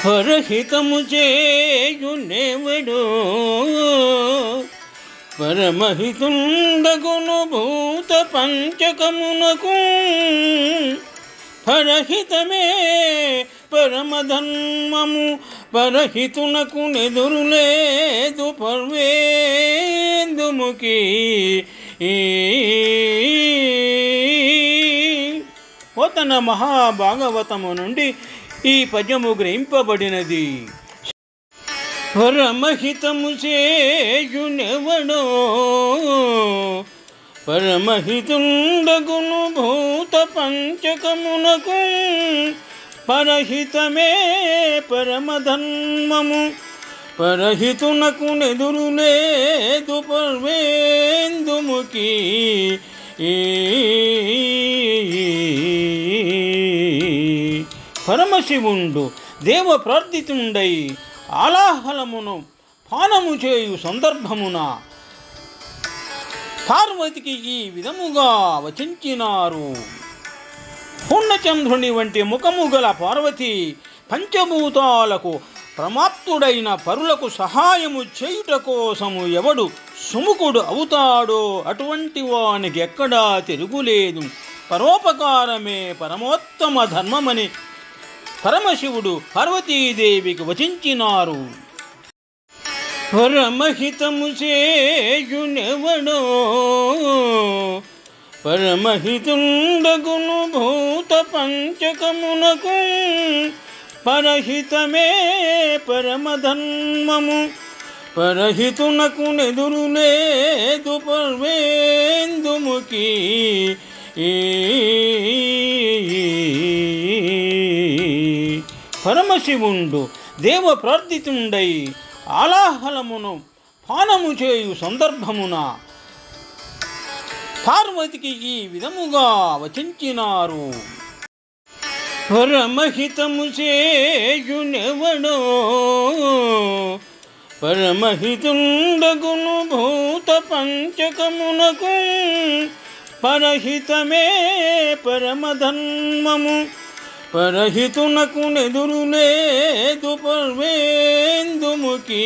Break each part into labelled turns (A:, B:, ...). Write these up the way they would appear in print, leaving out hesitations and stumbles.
A: పరహితము చేయునెవడో పరమహితుండగును భూత పంచకమునకు. పరహితమే పరమధర్మము, పరహితునకు నెదురులేదు పర్వేందుముకి. పోతన మహాభాగవతము నుండి ఈ పద్యము గ్రహింపబడినది. పరమహితము చేయునెవడో పరమహితుండగును భూత పంచకమునకు. పరహితమే పరమధర్మము, పరహితునకు నెదురులేదు పర్వేందుముకి. పరమశివుండు దేవ ప్రార్థితుండై ఆలాహలమును పానము చేయు సందర్భమున పార్వతికి ఈ విధముగా వచించినారు. పూర్ణచంద్రుని వంటి ముఖము గల పార్వతి పంచభూతాలకు ప్రమాప్తుడైన పరులకు సహాయము చేయుట కోసము ఎవడు సుముఖుడు అవుతాడో అటువంటి వానికి ఎక్కడా తిరుగులేదు. పరోపకారమే పరమోత్తమ ధర్మమని పరమశివుడు పార్వతీదేవికి వచించినారు. పరమహితము చేయునెవడో పరమహితుండగును భూత పంచకమునకు. పరహితమే పరమధర్మము, పరహితునకు నెదురులేదు పర్వేందుముకి. పరమశివుండు దేవ ప్రార్థితుండై ఆలాహలమును పానము చేయు సందర్భమున పార్వతికి ఈ విధముగా వచించినారు. పరమహితము చేయునెవడో పరమహితుండగును భూత పంచకమునకు. పరహితమే పరమధర్మము, పరహితునకు నెదురులేదు పర్వేందుముకి.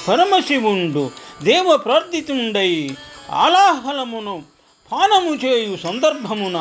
A: పరమశివుండు దేవ ప్రార్థితుండై ఆలాహలమును పానము చేయు సందర్భమున